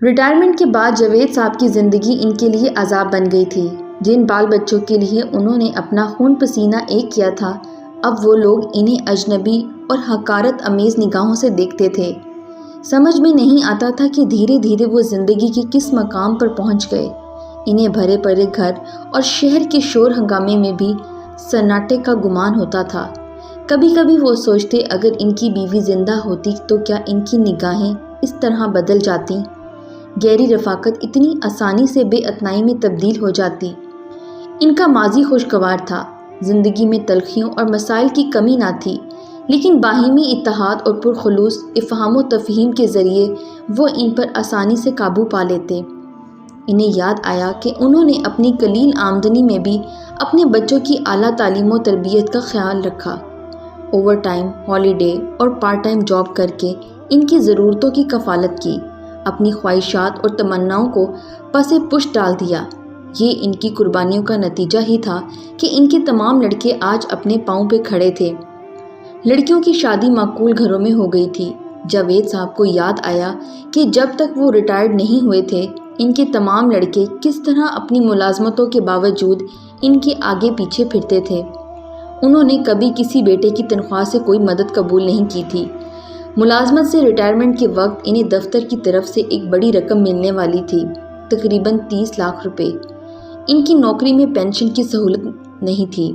Retirement کے بعد جاوید صاحب کی زندگی ان کے لیے عذاب بن گئی تھی۔ جن بال بچوں کے لیے انہوں نے اپنا خون پسینہ ایک کیا تھا، اب وہ لوگ انہیں اجنبی اور حقارت امیز نگاہوں سے دیکھتے تھے۔ سمجھ میں نہیں آتا تھا کہ دھیرے دھیرے وہ زندگی کے کس مقام پر پہنچ گئے۔ انہیں بھرے پڑے گھر اور شہر کے شور ہنگامے میں بھی سناٹے کا گمان ہوتا تھا۔ کبھی کبھی وہ سوچتے اگر ان کی بیوی زندہ ہوتی تو کیا ان کی نگاہیں اس طرح بدل جاتی، گہری رفاقت اتنی آسانی سے بے اتنائی میں تبدیل ہو جاتی۔ ان کا ماضی خوشگوار تھا، زندگی میں تلخیوں اور مسائل کی کمی نہ تھی، لیکن باہمی اتحاد اور پرخلوص افہام و تفہیم کے ذریعے وہ ان پر آسانی سے قابو پا لیتے۔ انہیں یاد آیا کہ انہوں نے اپنی قلیل آمدنی میں بھی اپنے بچوں کی اعلیٰ تعلیم و تربیت کا خیال رکھا۔ اوور ٹائم، ہالیڈے اور پارٹ ٹائم جاب کر کے ان کی ضرورتوں کی کفالت کی، اپنی خواہشات اور تمناؤں کو پس پش ڈال دیا۔ یہ ان کی قربانیوں کا نتیجہ ہی تھا کہ ان کے تمام لڑکے آج اپنے پاؤں پہ کھڑے تھے۔ لڑکیوں کی شادی معقول گھروں میں ہو گئی تھی۔ جاوید صاحب کو یاد آیا کہ جب تک وہ ریٹائرڈ نہیں ہوئے تھے، ان کے تمام لڑکے کس طرح اپنی ملازمتوں کے باوجود ان کے آگے پیچھے پھرتے تھے۔ انہوں نے کبھی کسی بیٹے کی تنخواہ سے کوئی مدد قبول نہیں کی تھی۔ ملازمت سے ریٹائرمنٹ کے وقت انہیں دفتر کی طرف سے ایک بڑی رقم ملنے والی تھی، تقریباً 30 لاکھ روپے۔ ان کی نوکری میں پینشن کی سہولت نہیں تھی۔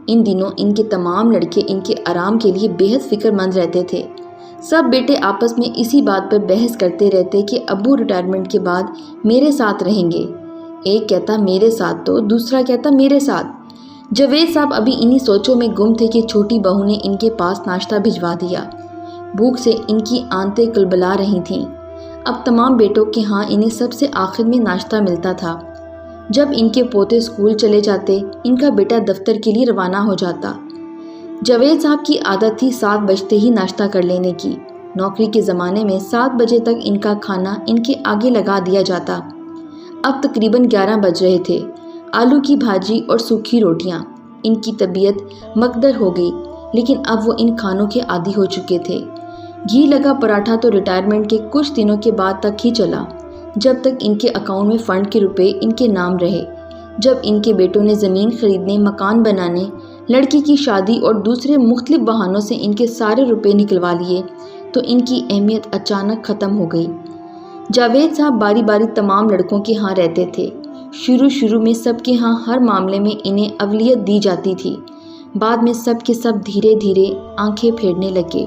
ان دنوں ان کے تمام لڑکے ان کے آرام کے لیے بے حد فکر مند رہتے تھے۔ سب بیٹے آپس میں اسی بات پر بحث کرتے رہتے کہ ابو ریٹائرمنٹ کے بعد میرے ساتھ رہیں گے۔ ایک کہتا میرے ساتھ تو دوسرا کہتا میرے ساتھ۔ جاوید صاحب ابھی انہی سوچوں میں گم تھے کہ چھوٹی بہو نے ان کے پاس ناشتہ بھجوا دیا۔ بھوک سے ان کی آنتیں کلبلا رہی تھیں۔ اب تمام بیٹوں کے ہاں انہیں سب سے آخر میں ناشتہ ملتا تھا۔ جب ان کے پوتے اسکول چلے جاتے، ان کا بیٹا دفتر کے لیے روانہ ہو جاتا۔ جاوید صاحب کی عادت تھی 7 بجتے ہی ناشتہ کر لینے کی۔ نوکری کے زمانے میں 7 بجے تک ان کا کھانا ان کے آگے لگا دیا جاتا۔ اب تقریباً 11 بج رہے تھے۔ آلو کی بھاجی اور سوکھی روٹیاں۔ ان کی طبیعت مکدر ہو گئی، لیکن اب وہ ان کھانوں کے عادی ہو چکے تھے۔ گھی لگا پراٹھا تو ریٹائرمنٹ کے کچھ دنوں کے بعد تک ہی چلا، جب تک ان کے اکاؤنٹ میں فنڈ کے روپے ان کے نام رہے۔ جب ان کے بیٹوں نے زمین خریدنے، مکان بنانے، لڑکی کی شادی اور دوسرے مختلف بہانوں سے ان کے سارے روپے نکلوا لیے تو ان کی اہمیت اچانک ختم ہو گئی۔ جاوید صاحب باری باری تمام لڑکوں کے ہاں رہتے تھے۔ شروع میں سب کے ہاں ہر معاملے میں انہیں اولویت دی جاتی تھی، بعد میں سب کے سب دھیرے دھیرے آنکھیں پھیرنے لگے۔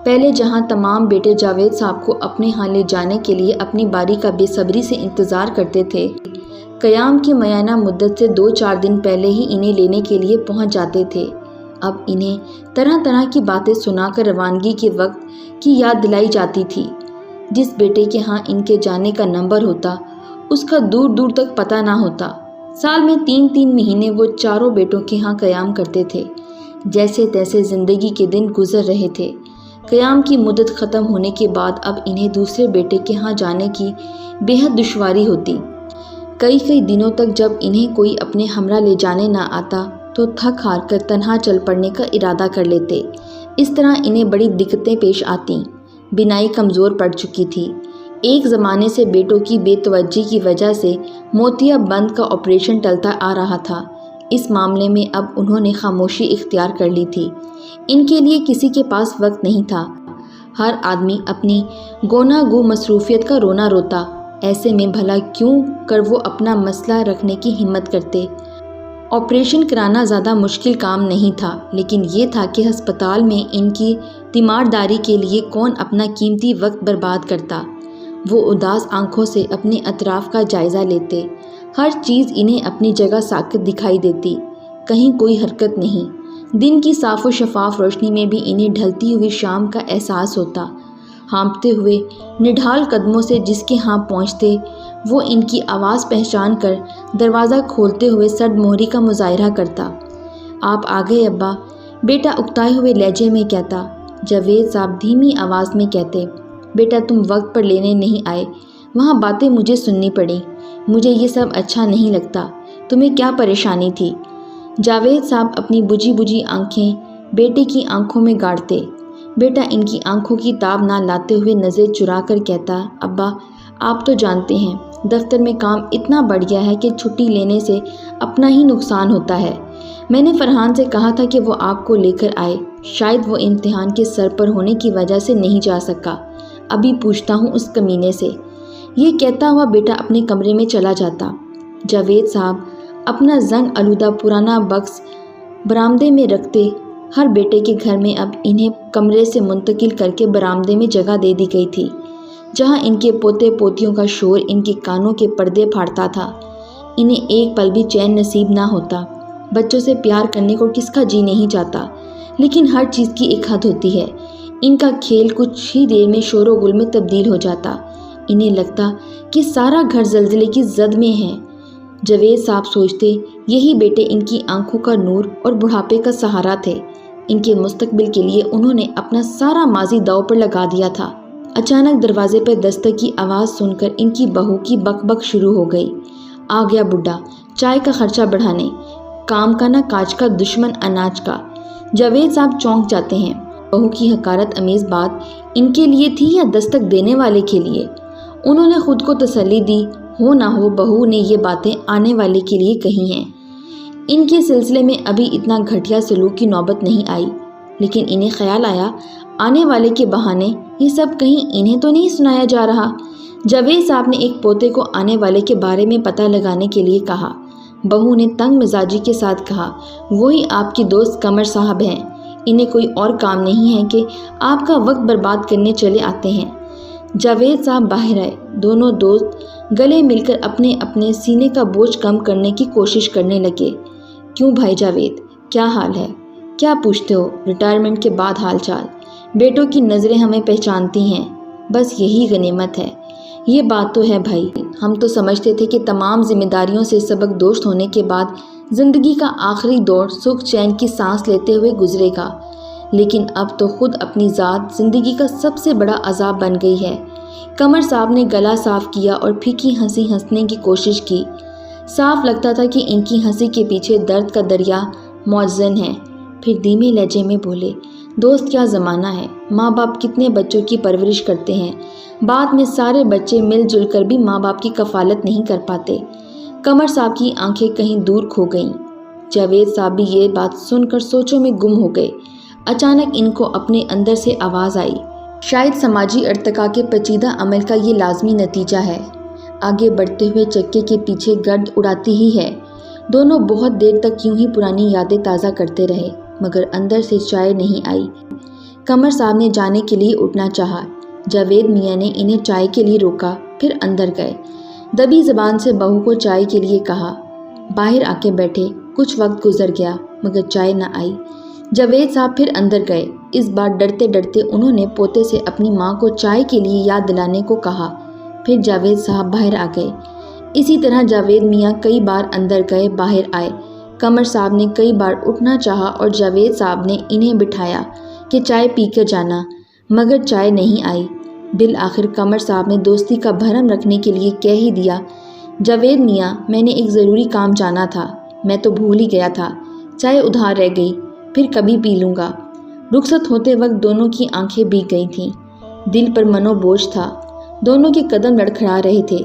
پہلے جہاں تمام بیٹے جاوید صاحب کو اپنے ہاں لے جانے کے لیے اپنی باری کا بے صبری سے انتظار کرتے تھے، قیام کی معینہ مدت سے 2-4 دن پہلے ہی انہیں لینے کے لیے پہنچ جاتے تھے۔ اب انہیں طرح طرح کی باتیں سنا کر روانگی کے وقت کی یاد دلائی جاتی تھی۔ جس بیٹے کے ہاں ان کے جانے کا نمبر ہوتا، اس کا دور دور تک پتہ نہ ہوتا۔ سال میں 3 مہینے وہ چاروں بیٹوں کے ہاں قیام کرتے تھے۔ جیسے تیسے زندگی کے دن گزر رہے تھے۔ قیام کی مدت ختم ہونے کے بعد اب انہیں دوسرے بیٹے کے ہاں جانے کی بے حد دشواری ہوتی۔ کئی دنوں تک جب انہیں کوئی اپنے ہمراہ لے جانے نہ آتا تو تھک ہار کر تنہا چل پڑنے کا ارادہ کر لیتے۔ اس طرح انہیں بڑی دقتیں پیش آتیں۔ بینائی کمزور پڑ چکی تھی۔ ایک زمانے سے بیٹوں کی بے توجہی کی وجہ سے موتیا بند کا آپریشن ٹلتا آ رہا تھا۔ اس معاملے میں اب انہوں نے خاموشی اختیار کر لی تھی۔ ان کے لیے کسی کے پاس وقت نہیں تھا۔ ہر آدمی اپنی گونا گو مصروفیت کا رونا روتا۔ ایسے میں بھلا کیوں کر وہ اپنا مسئلہ رکھنے کی ہمت کرتے۔ آپریشن کرانا زیادہ مشکل کام نہیں تھا، لیکن یہ تھا کہ ہسپتال میں ان کی تیمارداری کے لیے کون اپنا قیمتی وقت برباد کرتا۔ وہ اداس آنکھوں سے اپنے اطراف کا جائزہ لیتے۔ ہر چیز انہیں اپنی جگہ ساکت دکھائی دیتی، کہیں کوئی حرکت نہیں۔ دن کی صاف و شفاف روشنی میں بھی انہیں ڈھلتی ہوئی شام کا احساس ہوتا۔ ہانپتے ہوئے نڈھال قدموں سے جس کے ہاں پہنچتے، وہ ان کی آواز پہچان کر دروازہ کھولتے ہوئے سرد مہری کا مظاہرہ کرتا۔ آپ آ گئے ابا، بیٹا اکتائے ہوئے لہجے میں کہتا۔ جاوید صاحب دھیمی آواز میں کہتے، بیٹا تم وقت پر لینے نہیں آئے، وہاں باتیں مجھے سننی پڑیں، مجھے یہ سب اچھا نہیں لگتا، تمہیں کیا پریشانی تھی؟ جاوید صاحب اپنی بجھی بجھی آنکھیں بیٹے کی آنکھوں میں گاڑتے۔ بیٹا ان کی آنکھوں کی تاب نہ لاتے ہوئے نظر چرا کر کہتا، ابا آپ تو جانتے ہیں دفتر میں کام اتنا بڑھ گیا ہے کہ چھٹی لینے سے اپنا ہی نقصان ہوتا ہے۔ میں نے فرحان سے کہا تھا کہ وہ آپ کو لے کر آئے، شاید وہ امتحان کے سر پر ہونے کی وجہ سے نہیں جا سکا۔ ابھی پوچھتا ہوں اس کمینے سے۔ یہ کہتا ہوا بیٹا اپنے کمرے میں چلا جاتا۔ جاوید صاحب اپنا زنگ آلودہ پرانا بکس برآمدے میں رکھتے۔ ہر بیٹے کے گھر میں اب انہیں کمرے سے منتقل کر کے برآمدے میں جگہ دے دی گئی تھی، جہاں ان کے پوتے پوتیوں کا شور ان کے کانوں کے پردے پھاڑتا تھا۔ انہیں ایک پل بھی چین نصیب نہ ہوتا۔ بچوں سے پیار کرنے کو کس کا جی نہیں چاہتا، لیکن ہر چیز کی ایک حد ہوتی ہے۔ ان کا کھیل کچھ ہی دیر میں شور و گل میں تبدیل ہو جاتا۔ انہیں لگتا کہ سارا گھر زلزلے کی زد میں ہے۔ جاوید صاحب سوچتے یہی بیٹے ان کی آنکھوں کا نور اور بڑھاپے کا سہارا تھے۔ ان کے مستقبل کے لیے انہوں نے اپنا سارا ماضی داؤ پر لگا دیا تھا۔ اچانک دروازے پر دستک کی آواز سن کر ان کی بہو کی بک بک شروع ہو گئی۔ آ گیا بڈھا چائے کا خرچہ بڑھانے، کام کا نہ کاج کا دشمن اناج کا۔ جاوید صاحب چونک جاتے ہیں۔ بہو کی حقارت امیز بات ان کے لیے تھی یا دستک دینے والے کے لیے؟ انہوں نے خود کو تسلی دی، ہو نہ ہو بہو نے یہ باتیں آنے والے کے لیے کہی ہیں۔ ان کے سلسلے میں ابھی اتنا گھٹیا سلوک کی نوبت نہیں آئی، لیکن انہیں خیال آیا آنے والے کے بہانے یہ سب کہیں انہیں تو نہیں سنایا جا رہا۔ جاوید صاحب نے ایک پوتے کو آنے والے کے بارے میں پتہ لگانے کے لیے کہا۔ بہو نے تنگ مزاجی کے ساتھ کہا، وہی آپ کی دوست قمر صاحب ہیں، انہیں کوئی اور کام نہیں ہے کہ آپ کا وقت برباد کرنے چلے آتے ہیں۔ جاوید صاحب باہر آئے۔ دونوں دوست گلے مل کر اپنے اپنے سینے کا بوجھ کم کرنے کی کوشش کرنے لگے۔ کیوں بھائی جاوید، کیا حال ہے؟ کیا پوچھتے ہو؟ ریٹائرمنٹ کے بعد حال چال؟ بیٹوں کی نظریں ہمیں پہچانتی ہیں، بس یہی غنیمت ہے۔ یہ بات تو ہے بھائی، ہم تو سمجھتے تھے کہ تمام ذمہ داریوں سے سبق دوست ہونے کے بعد زندگی کا آخری دور سکھ چین کی سانس لیتے ہوئے گزرے گا، لیکن اب تو خود اپنی ذات زندگی کا سب سے بڑا عذاب بن گئی ہے۔ قمر صاحب نے گلا صاف کیا اور پھیکی ہنسی ہنسنے کی کوشش کی۔ صاف لگتا تھا کہ ان کی ہنسی کے پیچھے درد کا دریا موزن ہے۔ پھر دھیمے لہجے میں بولے، دوست کیا زمانہ ہے، ماں باپ کتنے بچوں کی پرورش کرتے ہیں، بعد میں سارے بچے مل جل کر بھی ماں باپ کی کفالت نہیں کر پاتے۔ قمر صاحب کی آنکھیں کہیں دور کھو گئیں۔ جاوید صاحب بھی یہ بات سن کر سوچوں میں گم ہو گئے۔ اچانک ان کو اپنے اندر سے آواز آئی، شاید سماجی ارتقاء کے پیچیدہ عمل کا یہ لازمی نتیجہ ہے، آگے بڑھتے ہوئے چکے کے پیچھے گرد اڑاتی ہی ہے۔ دونوں بہت دیر تک یوں ہی پرانی یادیں تازہ کرتے رہے، مگر اندر سے چائے نہیں آئی۔ قمر صاحب نے جانے کے لیے اٹھنا چاہا۔ جاوید میاں نے انہیں چائے کے لیے روکا، پھر اندر گئے۔ دبی زبان سے بہو کو چائے کے لیے کہا۔ باہر آ کے بیٹھے۔ کچھ وقت گزر گیا مگر چائے نہ آئی۔ جاوید صاحب پھر اندر گئے۔ اس بار ڈرتے ڈرتے انہوں نے پوتے سے اپنی ماں کو چائے کے لیے یاد دلانے کو کہا۔ پھر جاوید صاحب باہر آ گئے۔ اسی طرح جاوید میاں کئی بار اندر گئے، باہر آئے۔ قمر صاحب نے کئی بار اٹھنا چاہا اور جاوید صاحب نے انہیں بٹھایا کہ چائے پی کر جانا، مگر چائے نہیں آئی۔ بالآخر قمر صاحب نے دوستی کا بھرم رکھنے کے لیے کہہ ہی دیا، جاوید میاں میں نے ایک ضروری کام جانا تھا، میں تو بھول ہی گیا تھا، چائے ادھار رہ گئی، پھر کبھی پی لوں گا۔ رخصت ہوتے وقت دونوں کی آنکھیں بھیگ گئی تھیں، دل پر منو بوجھ تھا، دونوں کے قدم لڑکھڑا رہے تھے،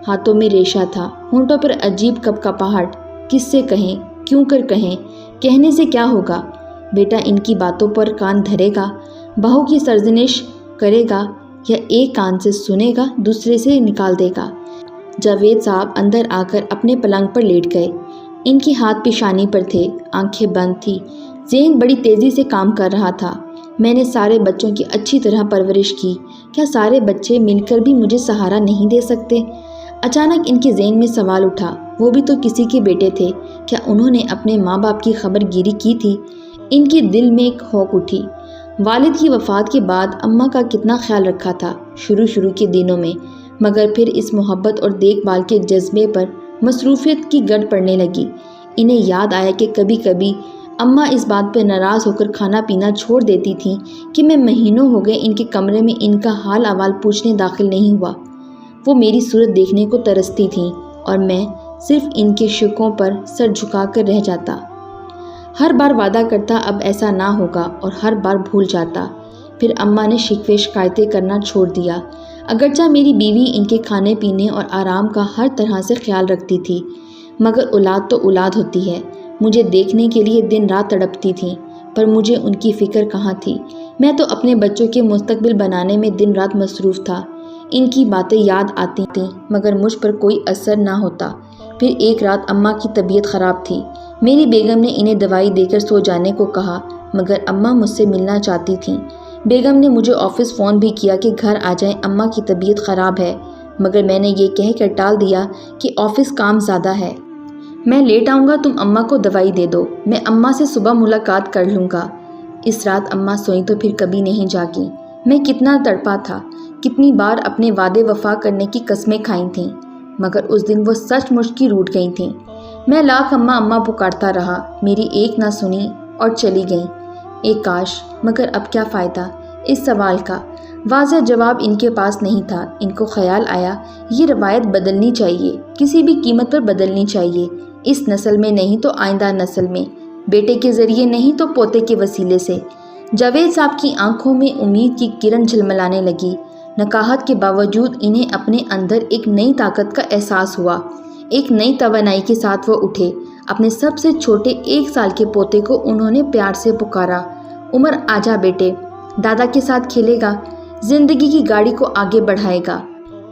ہاتھوں میں ریشہ تھا، ہونٹوں پر عجیب کپکپاہٹ۔ کس سے کہیں، کیوں کر کہیں، کہنے سے کیا ہوگا؟ بیٹا ان کی باتوں پر کان دھرے گا، بہو کی سرزنش کرے گا، یا ایک کان سے سنے گا دوسرے سے نکال دے گا؟ جاوید صاحب اندر آ کر اپنے پلنگ پر لیٹ گئے۔ ان کے ہاتھ پیشانی پر تھے، آنکھیں بند تھی، ذہن بڑی تیزی سے کام کر رہا تھا۔ میں نے سارے بچوں کی اچھی طرح پرورش کی، کیا سارے بچے مل کر بھی مجھے سہارا نہیں دے سکتے؟ اچانک ان کے ذہن میں سوال اٹھا، وہ بھی تو کسی کے بیٹے تھے، کیا انہوں نے اپنے ماں باپ کی خبر گیری کی تھی؟ ان کے دل میں ایک ہوک اٹھی۔ والد کی وفات کے بعد اماں کا کتنا خیال رکھا تھا شروع کے دنوں میں، مگر پھر اس محبت اور دیکھ بھال کے جذبے پر مصروفیت کی گرد پڑنے لگی۔ انہیں یاد آیا کہ کبھی کبھی اماں اس بات پر ناراض ہو کر کھانا پینا چھوڑ دیتی تھیں کہ میں مہینوں ہو گئے ان کے کمرے میں ان کا حال احوال پوچھنے داخل نہیں ہوا۔ وہ میری صورت دیکھنے کو ترستی تھیں اور میں صرف ان کے شکوں پر سر جھکا کر رہ جاتا۔ ہر بار وعدہ کرتا اب ایسا نہ ہوگا اور ہر بار بھول جاتا۔ پھر اماں نے شکوے شکایتیں کرنا چھوڑ دیا۔ اگرچہ میری بیوی ان کے کھانے پینے اور آرام کا ہر طرح سے خیال رکھتی تھی، مگر اولاد تو اولاد ہوتی ہے، مجھے دیکھنے کے لیے دن رات تڑپتی تھیں، پر مجھے ان کی فکر کہاں تھی۔ میں تو اپنے بچوں کے مستقبل بنانے میں دن رات مصروف تھا۔ ان کی باتیں یاد آتی تھیں مگر مجھ پر کوئی اثر نہ ہوتا۔ پھر ایک رات اماں کی طبیعت خراب تھی۔ میری بیگم نے انہیں دوائی دے کر سو جانے کو کہا، مگر اماں مجھ سے ملنا چاہتی تھیں۔ بیگم نے مجھے آفس فون بھی کیا کہ گھر آ جائیں، اماں کی طبیعت خراب ہے، مگر میں نے یہ کہہ کر ٹال دیا کہ آفس کام زیادہ ہے، میں لیٹ آؤں گا، تم اماں کو دوائی دے دو، میں اماں سے صبح ملاقات کر لوں گا۔ اس رات اماں سوئیں تو پھر کبھی نہیں جاگیں۔ میں کتنا تڑپا تھا، کتنی بار اپنے وعدے وفا کرنے کی قسمیں کھائی تھیں، مگر اس دن وہ سچ مچ کی روٹھ گئی تھیں۔ میں لاکھ اماں اماں پکارتا رہا، میری ایک نہ سنی اور چلی گئیں۔ ایک کاش، مگر اب کیا فائدہ؟ اس سوال کا واضح جواب ان کے پاس نہیں تھا۔ ان کو خیال آیا یہ روایت بدلنی چاہیے، کسی بھی قیمت پر بدلنی چاہیے، اس نسل میں نہیں تو آئندہ نسل میں، بیٹے کے ذریعے نہیں تو پوتے کے وسیلے سے۔ جاوید صاحب کی آنکھوں میں امید کی کرن جھلملانے لگی۔ نکاحت کے باوجود انہیں اپنے اندر ایک نئی طاقت کا احساس ہوا۔ ایک نئی توانائی کے ساتھ وہ اٹھے۔ اپنے سب سے چھوٹے 1 سال کے پوتے کو انہوں نے پیار سے پکارا، عمر آجا بیٹے، دادا کے ساتھ کھیلے گا، زندگی کی گاڑی کو آگے بڑھائے گا۔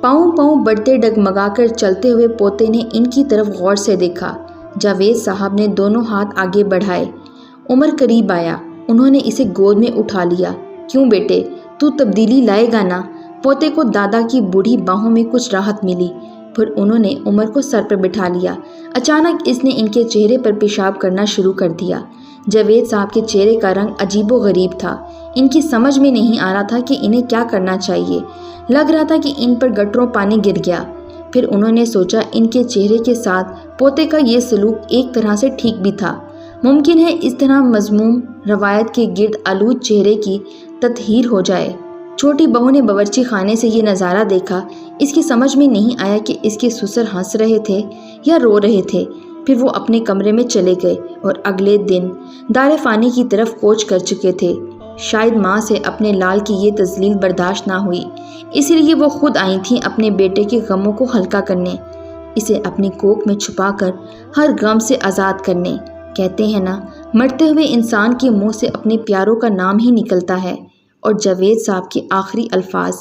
پاؤں پاؤں بڑھتے ڈگمگا کر چلتے ہوئے پوتے نے ان کی طرف غور سے دیکھا۔ جاوید صاحب نے دونوں ہاتھ آگے بڑھائے۔ عمر قریب آیا، انہوں نے اسے گود میں اٹھا لیا۔ کیوں بیٹے، تو تبدیلی لائے گا نا؟ پوتے کو دادا کی بوڑھی باہوں میں کچھ راحت ملی، پھر انہوں نے عمر کو سر پر بٹھا لیا۔ اچانک اس نے ان کے چہرے پر پیشاب کرنا شروع کر دیا۔ جاوید صاحب کے چہرے کا رنگ عجیب و غریب تھا۔ ان کی سمجھ میں نہیں آ رہا تھا کہ انہیں کیا کرنا چاہیے۔ لگ رہا تھا کہ ان پر گٹروں پانی گر گیا۔ پھر انہوں نے سوچا ان کے چہرے کے ساتھ پوتے کا یہ سلوک ایک طرح سے ٹھیک بھی تھا۔ ممکن ہے اس طرح مذموم روایت کے گرد آلود چہرے کی تطہیر ہو جائے۔ چھوٹی بہو نے باورچی خانے سے یہ نظارہ دیکھا۔ اس کی سمجھ میں نہیں آیا کہ اس کے سسر ہنس رہے تھے یا رو رہے تھے۔ پھر وہ اپنے کمرے میں چلے گئے اور اگلے دن دار فانی کی طرف کوچ کر چکے تھے۔ شاید ماں سے اپنے لال کی یہ تذلیل برداشت نہ ہوئی، اس لیے وہ خود آئی تھیں اپنے بیٹے کے غموں کو ہلکا کرنے، اسے اپنی کوکھ میں چھپا کر ہر غم سے آزاد کرنے۔ کہتے ہیں نا، مرتے ہوئے انسان کے منہ سے اپنے پیاروں کا نام ہی نکلتا ہے، اور جاوید صاحب کے آخری الفاظ